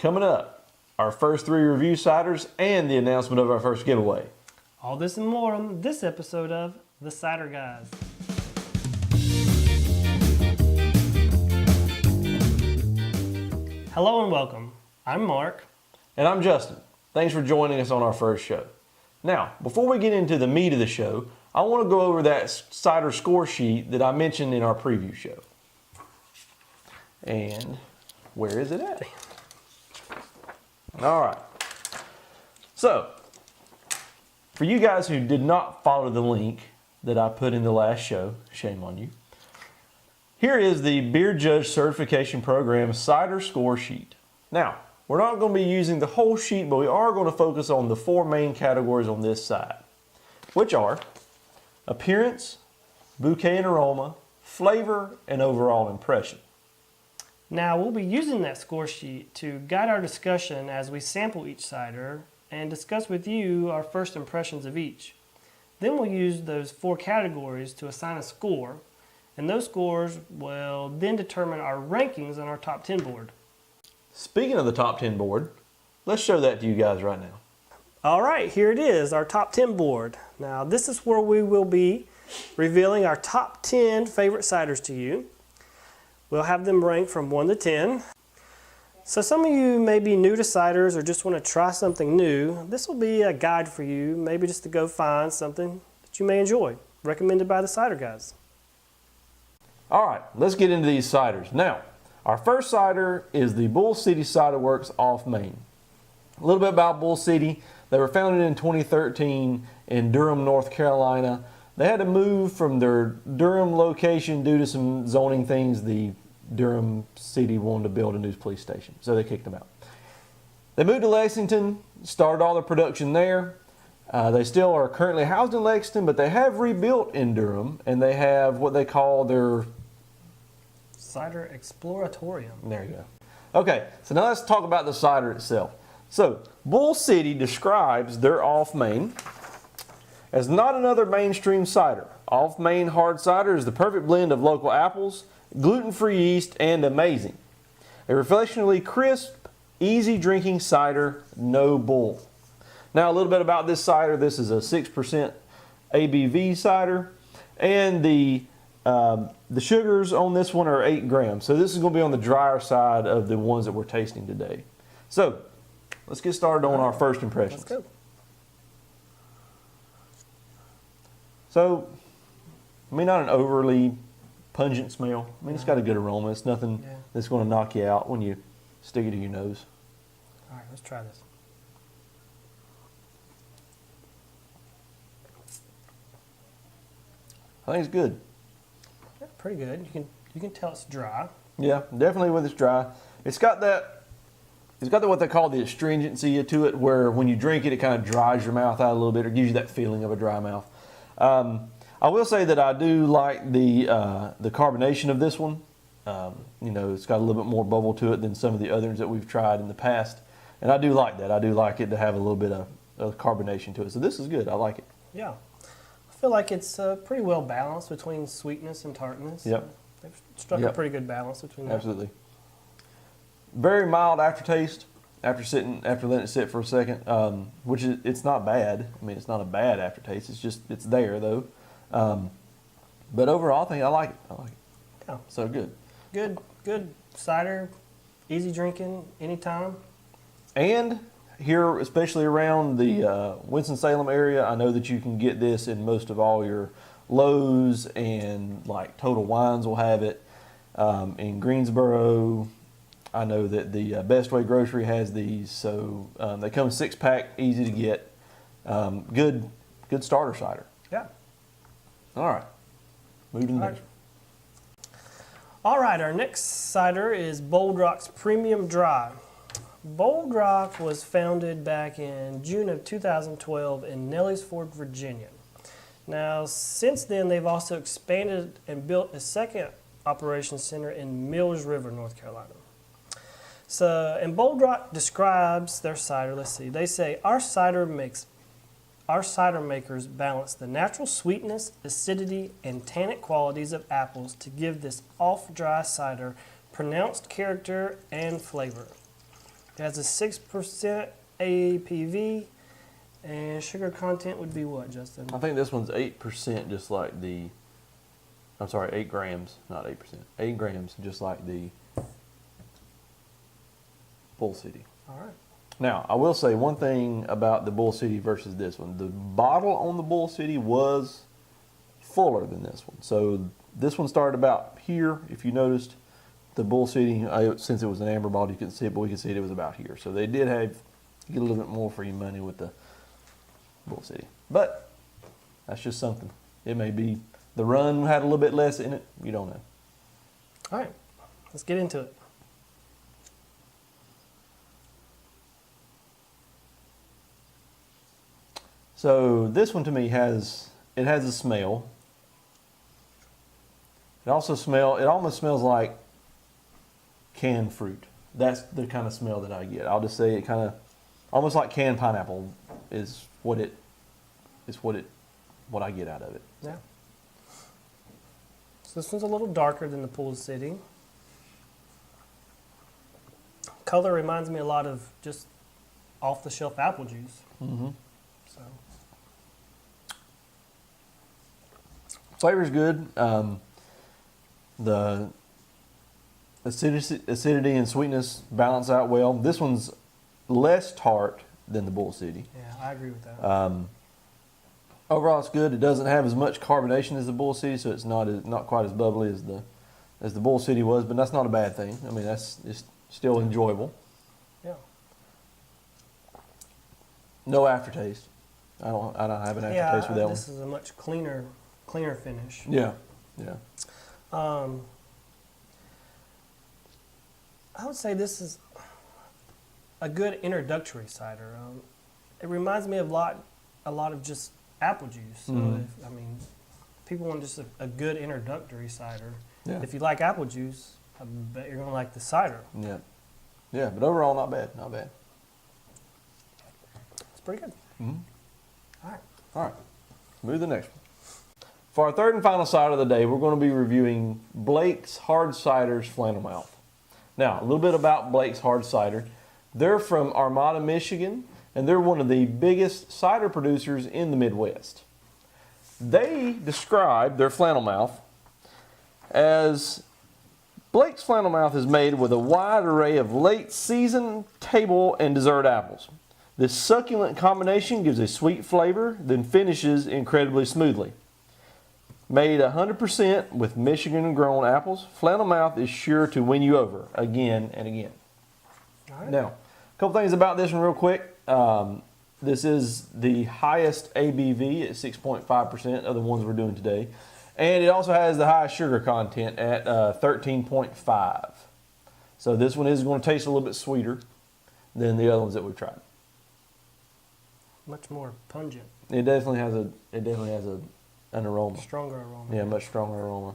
Coming up, our first 3 review ciders and the announcement of our first giveaway. All this and more on this episode of The Cider Guys. Hello and welcome. I'm Mark. And I'm Justin. Thanks for joining us on our first show. Now, before we get into the meat of the show, I want to go over that cider score sheet that I mentioned in our preview show. And where is it at? All right. So, for you guys who did not follow the link that I put in the last show, shame on you. Here is the Beer Judge Certification Program Cider Score Sheet. Now, we're not going to be using the whole sheet, but we are going to focus on the 4 main categories on this side, which are appearance, bouquet and aroma, flavor, and overall impression. Now, we'll be using that score sheet to guide our discussion as we sample each cider and discuss with you our first impressions of each. Then we'll use those 4 categories to assign a score, and those scores will then determine our rankings on our top 10 board. Speaking of the top 10 board, let's show that to you guys right now. All right, here it is, our top 10 board. Now, this is where we will be revealing our top 10 favorite ciders to you. We'll have them ranked from 1 to 10. So some of you may be new to ciders or just want to try something new. This will be a guide for you, maybe just to go find something that you may enjoy, recommended by the Cider Guys. All right, let's get into these ciders. Now, our first cider is the Bull City Ciderworks off Main. A little bit about Bull City. They were founded in 2013 in Durham, North Carolina. They had to move from their Durham location due to some zoning things. The Durham city wanted to build a new police station, so they kicked them out. They moved to Lexington, started all their production there. They still are currently housed in Lexington, but they have rebuilt in Durham, and they have what they call their Cider Exploratorium. There you go. Okay, so now let's talk about the cider itself. So, Bull City describes their off Main as not another mainstream cider. Off Main hard cider is the perfect blend of local apples, gluten-free yeast, and amazing. A refreshingly crisp, easy drinking cider, no bull. Now a little bit about this cider. This is a 6% ABV cider, and the sugars on this one are 8 grams. So this is going to be on the drier side of the ones that we're tasting today. So let's get started on our first impressions. Let's go. So, I mean, not an overly pungent smell. I mean, it's got a good aroma. It's nothing that's going to knock you out when you stick it to your nose. All right, let's try this. I think it's good. Yeah, pretty good. You can tell it's dry. Yeah, definitely when it's dry. It's got that. It's got what they call the astringency to it, where when you drink it, it kind of dries your mouth out a little bit, or gives you that feeling of a dry mouth. I will say that I do like the carbonation of this one. You know, it's got a little bit more bubble to it than some of the others that we've tried in the past, and I do like that. I do like it to have a little bit of carbonation to it. So this is good. I like it. Yeah, I feel like it's pretty well balanced between sweetness and tartness. Yep. They've struck a pretty good balance between that. Absolutely. Very mild aftertaste after letting it sit for a second, which is, it's not bad. I mean, it's not a bad aftertaste. It's just, it's there though. But overall, I like it. Yeah. So good. Good cider, easy drinking, anytime. And here, especially around the Winston-Salem area, I know that you can get this in most of all your Lowe's, and like Total Wines will have it. In Greensboro, I know that the Best Way Grocery has these. So they come 6-pack, easy to get. Good starter cider. Yeah. All right. Moving next. All right, our next cider is Bold Rock's Premium Dry. Bold Rock was founded back in June of 2012 in Nelliesford, Virginia. Now, since then, they've also expanded and built a second operations center in Mills River, North Carolina. So, and Bold Rock describes their cider. Let's see. They say, our cider makers balance the natural sweetness, acidity, and tannic qualities of apples to give this off-dry cider pronounced character and flavor. It has a 6% AAPV, and sugar content would be what, Justin? I think this one's 8%, just like the. I'm sorry, 8 grams, not 8%. 8 grams, just like the Bull City. All right. Now, I will say one thing about the Bull City versus this one. The bottle on the Bull City was fuller than this one. So this one started about here, if you noticed. The Bull City, since it was an amber bottle, you couldn't see it, but we could see it was about here. So they did get a little bit more for your money with the Bull City. But that's just something. It may be the run had a little bit less in it. You don't know. All right. Let's get into it. So this one to me has a smell. It almost smells like canned fruit. That's the kind of smell that I get. I'll just say it kind of almost like canned pineapple is what I get out of it. Yeah. So this one's a little darker than the Bull City. Color reminds me a lot of just off-the-shelf apple juice. Mm-hmm. So Flavor's good. The acidity and sweetness balance out well. This one's less tart than the Bull City. yeah, I agree with that. Overall, it's good. It doesn't have as much carbonation as the Bull City, so it's not quite as bubbly as the Bull City was. But that's not a bad thing. I mean, it's still enjoyable. Yeah. No aftertaste. I don't have an aftertaste with that one. This is a much cleaner finish. Yeah. I would say this is a good introductory cider. It reminds me of a lot of just apple juice. So people want just a good introductory cider. Yeah. If you like apple juice, I bet you're gonna like the cider. Yeah. Yeah, but overall, not bad. Not bad. It's pretty good. Mm-hmm. All right. Move to the next one. For our third and final cider of the day, we're going to be reviewing Blake's Hard Ciders Flannel Mouth. Now, a little bit about Blake's Hard Cider. They're from Armada, Michigan, and they're one of the biggest cider producers in the Midwest. They describe their flannel mouth as Blake's Flannel Mouth is made with a wide array of late season, table, and dessert apples. This succulent combination gives a sweet flavor, then finishes incredibly smoothly. Made 100% with Michigan-grown apples, Flannel Mouth is sure to win you over again and again. All right. Now, a couple things about this one real quick. This is the highest ABV at 6.5% of the ones we're doing today. And it also has the highest sugar content at 13.5. So this one is going to taste a little bit sweeter than the other ones that we've tried. Much more pungent. It definitely has an aroma. Stronger aroma. Yeah, much stronger aroma.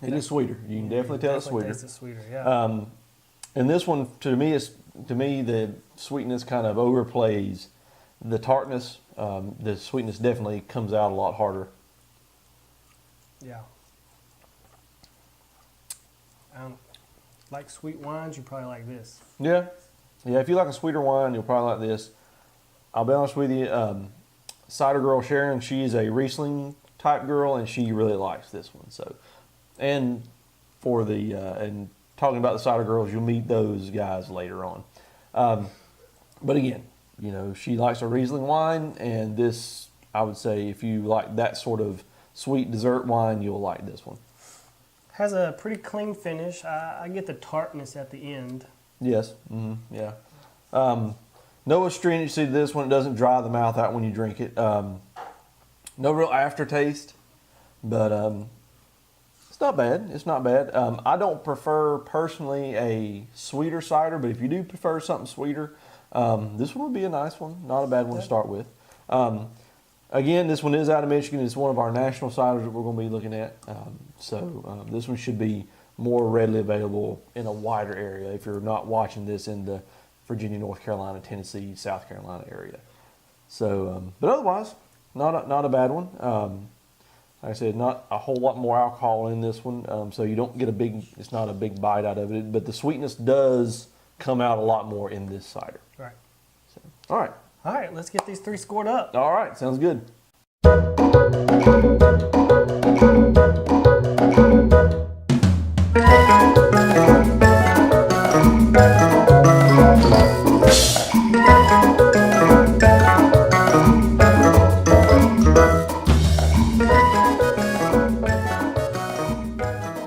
It is sweeter. You can definitely tell it's sweeter. Taste it sweeter, yeah. And this one, to me, the sweetness kind of overplays the tartness. The sweetness definitely comes out a lot harder. Yeah. Like sweet wines, you probably like this. Yeah. If you like a sweeter wine, you'll probably like this. I'll be honest with you, Cider Girl Sharon, she is a Riesling type girl, and she really likes this one. So, and for the and talking about the Cider Girls, you'll meet those guys later on. But again, she likes a Riesling wine, and this, I would say, if you like that sort of sweet dessert wine, you'll like this one. Has a pretty clean finish. I get the tartness at the end. Yes. Mm-hmm. Yeah. No astringency to this one. It doesn't dry the mouth out when you drink it. No real aftertaste, but it's not bad. It's not bad. I don't prefer personally a sweeter cider, but if you do prefer something sweeter, this one would be a nice one. Not a bad one to start with. Again, this one is out of Michigan. It's one of our national ciders that we're going to be looking at. So this one should be more readily available in a wider area if you're not watching this in the Virginia, North Carolina, Tennessee, South Carolina area. So, but otherwise, not a bad one. Like I said, not a whole lot more alcohol in this one, so you don't get it's not a big bite out of it, but the sweetness does come out a lot more in this cider. Right. So, all right. All right, let's get these 3 scored up. All right, sounds good.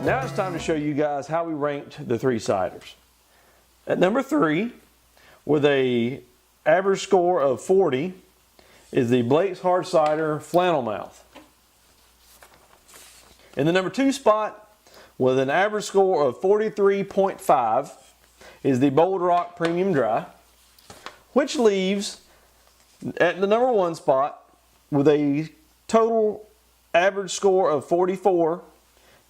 Now it's time to show you guys how we ranked the 3 ciders. At number 3, with a average score of 40, is the Blake's Hard Cider Flannel Mouth. In the number 2 spot, with an average score of 43.5, is the Bold Rock Premium Dry, which leaves at the number 1 spot, with a total average score of 44,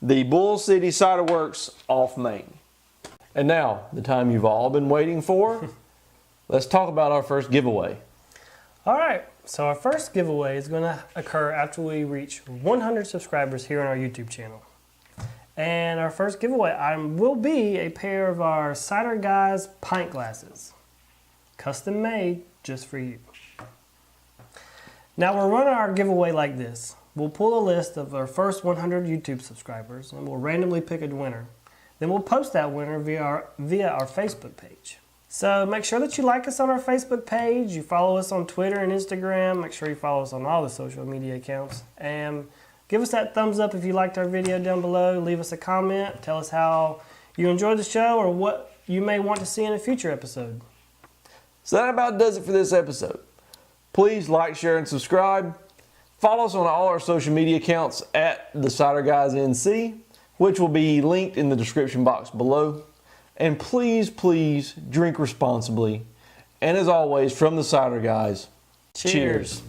the Bull City Ciderworks off Main. And now, the time you've all been waiting for, let's talk about our first giveaway. All right, so our first giveaway is going to occur after we reach 100 subscribers here on our YouTube channel. And our first giveaway item will be a pair of our Cider Guys pint glasses, custom made just for you. Now we're running our giveaway like this. We'll pull a list of our first 100 YouTube subscribers and we'll randomly pick a winner. Then we'll post that winner via our Facebook page. So make sure that you like us on our Facebook page, you follow us on Twitter and Instagram, make sure you follow us on all the social media accounts, and give us that thumbs up if you liked our video down below, leave us a comment, tell us how you enjoyed the show or what you may want to see in a future episode. So that about does it for this episode. Please like, share, and subscribe. Follow us on all our social media accounts at the Cider Guys NC, which will be linked in the description box below. And please, please drink responsibly. And as always, from the Cider Guys, cheers.